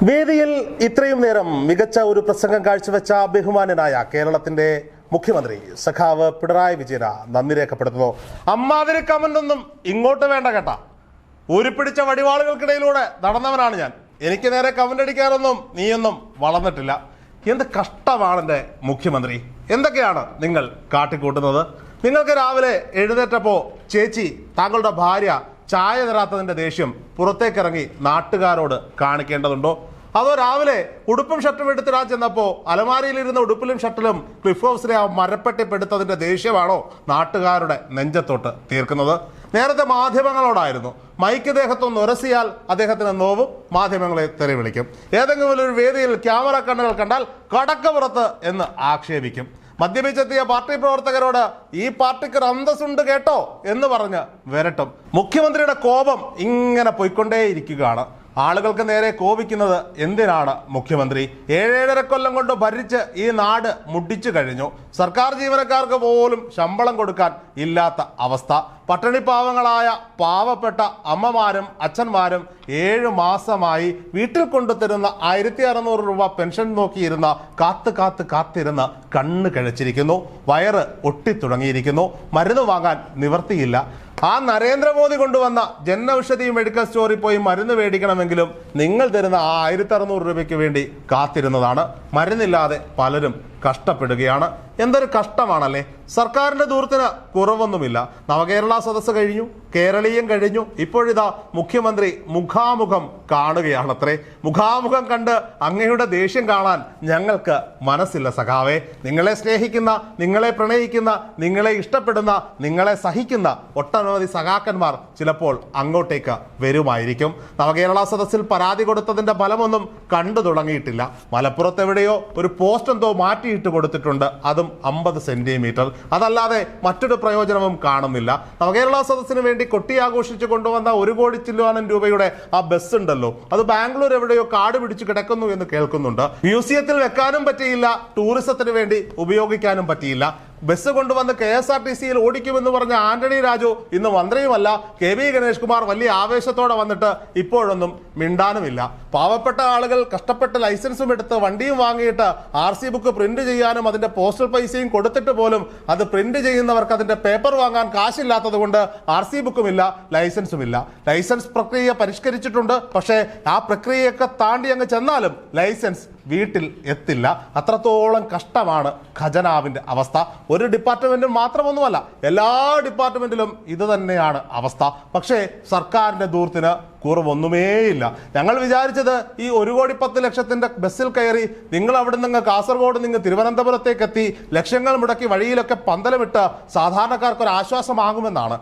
വേദിയിൽ ഇത്രയും നേരം മികച്ച ഒരു പ്രസംഗം കാഴ്ചവെച്ച ബഹുമാനനായ കേരളത്തിന്റെ മുഖ്യമന്ത്രി സഖാവ് പിണറായി വിജയന് നന്ദി രേഖപ്പെടുത്തുന്നു. അമ്മാതിരി കമന്റൊന്നും ഇങ്ങോട്ട് വേണ്ട കേട്ടാ. ഊരിപ്പിടിച്ച വടിവാളുകൾക്കിടയിലൂടെ നടന്നവനാണ് ഞാൻ. എനിക്ക് നേരെ കമന്റ് അടിക്കാനൊന്നും നീയൊന്നും വളർന്നിട്ടില്ല. എന്ത് കഷ്ടമാണ് എൻ്റെ മുഖ്യമന്ത്രി. എന്തൊക്കെയാണ് നിങ്ങൾ കാട്ടിക്കൂട്ടുന്നത്? നിങ്ങൾക്ക് രാവിലെ എഴുന്നേറ്റപ്പോൾ ചേച്ചി താങ്കളുടെ ഭാര്യ ചായ തരാത്തതിൻ്റെ ദേഷ്യം പുറത്തേക്കിറങ്ങി നാട്ടുകാരോട് കാണിക്കേണ്ടതുണ്ടോ? അതോ രാവിലെ ഉടുപ്പും ഷർട്ടും എടുത്തിടാൻ ചെന്നപ്പോൾ അലമാരിയിലിരുന്ന ഉടുപ്പിലും ഷർട്ടിലും ക്ലിഫ് ഹൗസിലെ ആ മരപ്പെട്ടിപ്പെടുത്തതിൻ്റെ ദേഷ്യമാണോ നാട്ടുകാരുടെ നെഞ്ചത്തോട്ട് തീർക്കുന്നത്? നേരത്തെ മാധ്യമങ്ങളോടായിരുന്നു. മൈക്ക് ദേഹത്തൊന്ന് ഉരസിയാൽ അദ്ദേഹത്തിന് നോവും, മാധ്യമങ്ങളെ തെറി വിളിക്കും. ഏതെങ്കിലും ഒരു വേദിയിൽ ക്യാമറ കണ്ണുകൾ കണ്ടാൽ കടക്കപ്പുറത്ത് എന്ന് ആക്ഷേപിക്കും. മദ്യപിച്ചെത്തിയ പാർട്ടി പ്രവർത്തകരോട് ഈ പാർട്ടിക്ക് ഒരു അന്തസ്സുണ്ട് കേട്ടോ എന്ന് പറഞ്ഞ് വരട്ടും. മുഖ്യമന്ത്രിയുടെ കോപം ഇങ്ങനെ പോയിക്കൊണ്ടേയിരിക്കുകയാണ്. ആളുകൾക്ക് നേരെ കോപിക്കുന്നത് എന്തിനാണ് മുഖ്യമന്ത്രി? 7.5 കൊല്ലം കൊണ്ട് ഭരിച്ച് ഈ നാട് മുടിച്ചു കഴിഞ്ഞു. സർക്കാർ ജീവനക്കാർക്ക് പോലും ശമ്പളം കൊടുക്കാൻ ഇല്ലാത്ത അവസ്ഥ. പട്ടിണിപ്പാവങ്ങളായ പാവപ്പെട്ട അമ്മമാരും അച്ഛന്മാരും 7 മാസമായി വീട്ടിൽ കൊണ്ടുതരുന്ന 1600 രൂപ പെൻഷൻ നോക്കിയിരുന്ന കാത്തിരുന്ന് കണ്ണ് കഴിച്ചിരിക്കുന്നു. വയറ് ഒട്ടിത്തുടങ്ങിയിരിക്കുന്നു. മരുന്ന് വാങ്ങാൻ നിവർത്തിയില്ല. ആ നരേന്ദ്രമോദി കൊണ്ടുവന്ന ജൻ ഔഷധി മെഡിക്കൽ സ്റ്റോറിൽ പോയി മരുന്ന് മേടിക്കണമെങ്കിലും നിങ്ങൾ തരുന്ന ആ 1600 രൂപയ്ക്ക് വേണ്ടി കാത്തിരുന്നതാണ്. മരുന്നില്ലാതെ പലരും കഷ്ടപ്പെടുകയാണ്. എന്തൊരു കഷ്ടമാണല്ലേ. സർക്കാരിന്റെ ദൂരത്തിന് കുറവൊന്നുമില്ല. നവകേരള സദസ്സ് കഴിഞ്ഞു, കേരളീയം കഴിഞ്ഞു. ഇപ്പോഴിതാ മുഖ്യമന്ത്രി മുഖാമുഖം കാണുകയാണത്രേ. മുഖാമുഖം കണ്ട് അങ്ങയുടെ ദേഷ്യം കാണാൻ ഞങ്ങൾക്ക് മനസ്സില്ല സഖാവേ. നിങ്ങളെ സ്നേഹിക്കുന്ന, നിങ്ങളെ പ്രണയിക്കുന്ന, നിങ്ങളെ ഇഷ്ടപ്പെടുന്ന, നിങ്ങളെ സഹിക്കുന്ന ഒട്ടനവധി സഖാക്കന്മാർ ചിലപ്പോൾ അങ്ങോട്ടേക്ക് വരുമായിരിക്കും. നവകേരള സദസ്സിൽ പരാതി കൊടുത്തതിന്റെ ഫലമൊന്നും കണ്ടു തുടങ്ങിയിട്ടില്ല. മലപ്പുറത്ത് എവിടെയോ ഒരു പോസ്റ്റ് എന്തോ മാറ്റിയിട്ട് കൊടുത്തിട്ടുണ്ട്, അതും 50 സെന്റിമീറ്റർ. അതല്ലാതെ മറ്റൊരു പ്രയോജനവും കാണുന്നില്ല. നവകേരള സദസ്സിന് വേണ്ടി കൊട്ടിയാഘോഷിച്ച് കൊണ്ടുവന്ന 1 കോടി ചില്ലുവാനം രൂപയുടെ ആ ബസ് ഉണ്ടല്ലോ, അത് ബാംഗ്ലൂർ എവിടെയോ കാട് പിടിച്ച് കിടക്കുന്നു എന്ന് കേൾക്കുന്നുണ്ട്. മ്യൂസിയത്തിൽ വെക്കാനും പറ്റിയില്ല, ടൂറിസത്തിന് വേണ്ടി ഉപയോഗിക്കാനും പറ്റിയില്ല. ബസ് കൊണ്ടുവന്ന് KSRTCയിൽ ഓടിക്കുമെന്ന് പറഞ്ഞ ആന്റണി രാജു ഇന്ന് മന്ത്രിയുമല്ല. KB ഗണേഷ് കുമാർ വലിയ ആവേശത്തോടെ വന്നിട്ട് ഇപ്പോഴൊന്നും മിണ്ടാനുമില്ല. പാവപ്പെട്ട ആളുകൾ കഷ്ടപ്പെട്ട് ലൈസൻസും എടുത്ത് വണ്ടിയും വാങ്ങിയിട്ട് RC ബുക്ക് പ്രിന്റ് ചെയ്യാനും അതിന്റെ പോസ്റ്റൽ പൈസയും കൊടുത്തിട്ട് പോലും അത് പ്രിന്റ് ചെയ്യുന്നവർക്ക് അതിന്റെ പേപ്പർ വാങ്ങാൻ കാശില്ലാത്തത് കൊണ്ട് RC ബുക്കുമില്ല, ലൈസൻസുമില്ല. ലൈസൻസ് പ്രക്രിയ പരിഷ്കരിച്ചിട്ടുണ്ട്. പക്ഷേ ആ പ്രക്രിയയൊക്കെ താണ്ടി അങ്ങ് ചെന്നാലും ലൈസൻസ് വീട്ടിൽ എത്തില്ല. അത്രത്തോളം കഷ്ടമാണ് ഖജനാവിന്റെ അവസ്ഥ. ഒരു ഡിപ്പാർട്ട്മെന്റും മാത്രമൊന്നുമല്ല, എല്ലാ ഡിപ്പാർട്ട്മെന്റിലും ഇത് തന്നെയാണ് അവസ്ഥ. പക്ഷേ സർക്കാരിന്റെ ദൂരത്തിന് കുറവൊന്നുമേയില്ല. ഞങ്ങൾ വിചാരിച്ചത് ഈ 1,10,00,000 ബസ്സിൽ കയറി നിങ്ങൾ അവിടെ നിന്ന് കാസർഗോഡ് നിന്ന് തിരുവനന്തപുരത്തേക്ക് എത്തി ലക്ഷങ്ങൾ മുടക്കി വഴിയിലൊക്കെ പന്തലമിട്ട് സാധാരണക്കാർക്ക് ഒരു ആശ്വാസമാകുമെന്നാണ്.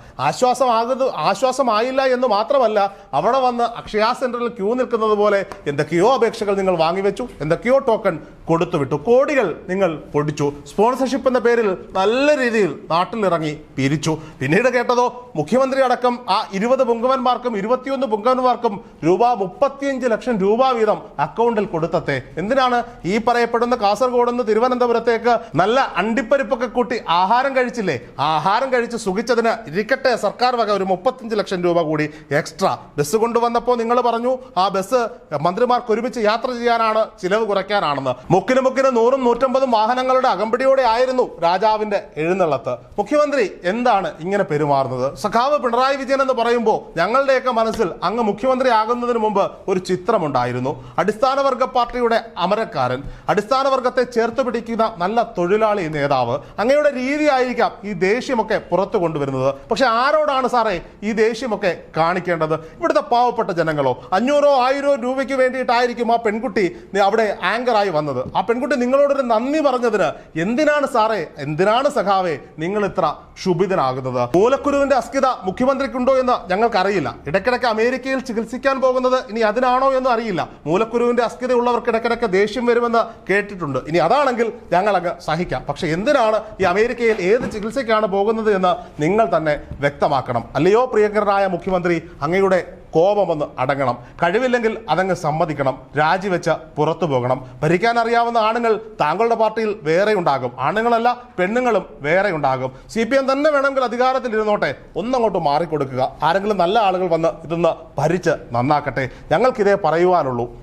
ആശ്വാസമായില്ല എന്ന് മാത്രമല്ല, അവിടെ വന്ന് അക്ഷയ സെന്ററിൽ ക്യൂ നിൽക്കുന്നത് പോലെ എന്തൊക്കെയോ അപേക്ഷകൾ നിങ്ങൾ വാങ്ങിവെച്ചു, എന്തൊക്കെയോ ടോക്കൺ കൊടുത്തുവിട്ടു, കോടികൾ നിങ്ങൾ പൊടിച്ചു. സ്പോൺസർഷിപ്പ് എന്ന പേരിൽ നല്ല രീതിയിൽ നാട്ടിലിറങ്ങി പിരിച്ചു. പിന്നീട് കേട്ടതോ മുഖ്യമന്ത്രി അടക്കം ആ 20 പുങ്കവന്മാർക്കും 21 പുങ്കവന്മാർക്കും രൂപ 35 ലക്ഷം രൂപ വീതം അക്കൗണ്ടിൽ കൊടുത്തത്തെ. എന്തിനാണ്? ഈ പറയപ്പെടുന്ന കാസർഗോഡ് നിന്ന് തിരുവനന്തപുരത്തേക്ക് നല്ല അണ്ടിപ്പരിപ്പൊക്കെ കൂട്ടി ആഹാരം കഴിച്ചില്ലേ, ആഹാരം കഴിച്ച് സുഖിച്ചതിന് ഇരിക്കട്ടെ സർക്കാർ വക ഒരു 35 ലക്ഷം രൂപ കൂടി എക്സ്ട്രാ. ബസ് കൊണ്ടുവന്നപ്പോൾ നിങ്ങൾ പറഞ്ഞു ആ ബസ് മന്ത്രിമാർക്ക് ഒരുമിച്ച് യാത്ര ചെയ്യാനാണ്, ചിലവ് കുറയ്ക്കാനാണെന്ന്. മുക്കിന് 100ഉം 150ഉം വാഹനങ്ങളുടെ അകമ്പടിയോടെ ആയിരുന്നു രാജാവിന്റെ എഴുന്നള്ളത്ത്. മുഖ്യമന്ത്രി എന്താണ് ഇങ്ങനെ പെരുമാറുന്നത്? സഖാവ് പിണറായി വിജയൻ എന്ന് പറയുമ്പോൾ ഞങ്ങളുടെയൊക്കെ മനസ്സിൽ അങ്ങ് മുഖ്യമന്ത്രി ആകുന്നതിന് മുമ്പ് ഒരു ചിത്രമുണ്ടായിരുന്നു. അടിസ്ഥാനവർഗ പാർട്ടിയുടെ അമരക്കാരൻ, അടിസ്ഥാനവർഗത്തെ ചേർത്ത് പിടിക്കുന്ന നല്ല തൊഴിലാളി നേതാവ്. അങ്ങയുടെ രീതി ആയിരിക്കാം ഈ ദേഷ്യമൊക്കെ പുറത്തു കൊണ്ടുവരുന്നത്. പക്ഷെ ആരോടാണ് സാറേ ഈ ദേഷ്യമൊക്കെ കാണിക്കേണ്ടത്? ഇവിടുത്തെ പാവപ്പെട്ട ജനങ്ങളോ? 500 1000 രൂപയ്ക്ക് വേണ്ടിയിട്ടായിരിക്കും ആ പെൺകുട്ടി അവിടെ ആങ്കറായി വന്നത്. ആ പെൺകുട്ടി നിങ്ങളോടൊരു നന്ദി പറഞ്ഞതിന് എന്തിനാണ് സാറേ, എന്തിനാണ് സഖാവേ നിങ്ങൾ ഇത്ര ക്ഷുഭിതനാകുന്നത്? മൂലക്കുരുവിന്റെ അസ്കിത മുഖ്യമന്ത്രിക്കുണ്ടോ എന്ന് ഞങ്ങൾക്കറിയില്ല. ഇടയ്ക്കിടയ്ക്ക് അമേരിക്കയിൽ ചികിത്സിക്കാൻ പോകുന്നത് ഇനി അതിനാണോ എന്ന് അറിയില്ല. മൂലക്കുരുവിന്റെ അസ്കിത ഉള്ളവർക്ക് ഇടയ്ക്കിടയ്ക്ക് ദേഷ്യം വരുമെന്ന് കേട്ടിട്ടുണ്ട്. ഇനി അതാണെങ്കിൽ ഞങ്ങളങ്ങ് സഹിക്കാം. പക്ഷെ എന്തിനാണ് ഈ അമേരിക്കയിൽ ഏത് ചികിത്സയ്ക്കാണ് പോകുന്നത് എന്ന് നിങ്ങൾ തന്നെ വ്യക്തമാക്കണം. അല്ലയോ പ്രിയങ്കരനായ മുഖ്യമന്ത്രി, അങ്ങയുടെ കോപമൊന്ന് അടങ്ങണം. കഴിവില്ലെങ്കിൽ അതങ്ങ് സമ്മതിക്കണം. രാജിവെച്ച് പുറത്തു പോകണം. ഭരിക്കാൻ അറിയാവുന്ന ആണുങ്ങൾ താങ്കളുടെ പാർട്ടിയിൽ വേറെ ഉണ്ടാകും. ആണുങ്ങളല്ല, പെണ്ണുങ്ങളും വേറെ ഉണ്ടാകും. CPM തന്നെ വേണമെങ്കിൽ അധികാരത്തിൽ ഇരുന്നോട്ടെ, ഒന്നങ്ങോട്ട് മാറിക്കൊടുക്കുക. ആരെങ്കിലും നല്ല ആളുകൾ വന്ന് ഇതൊന്ന് ഭരിച്ച് നന്നാക്കട്ടെ. ഞങ്ങൾക്കിതേ പറയുവാനുള്ളൂ.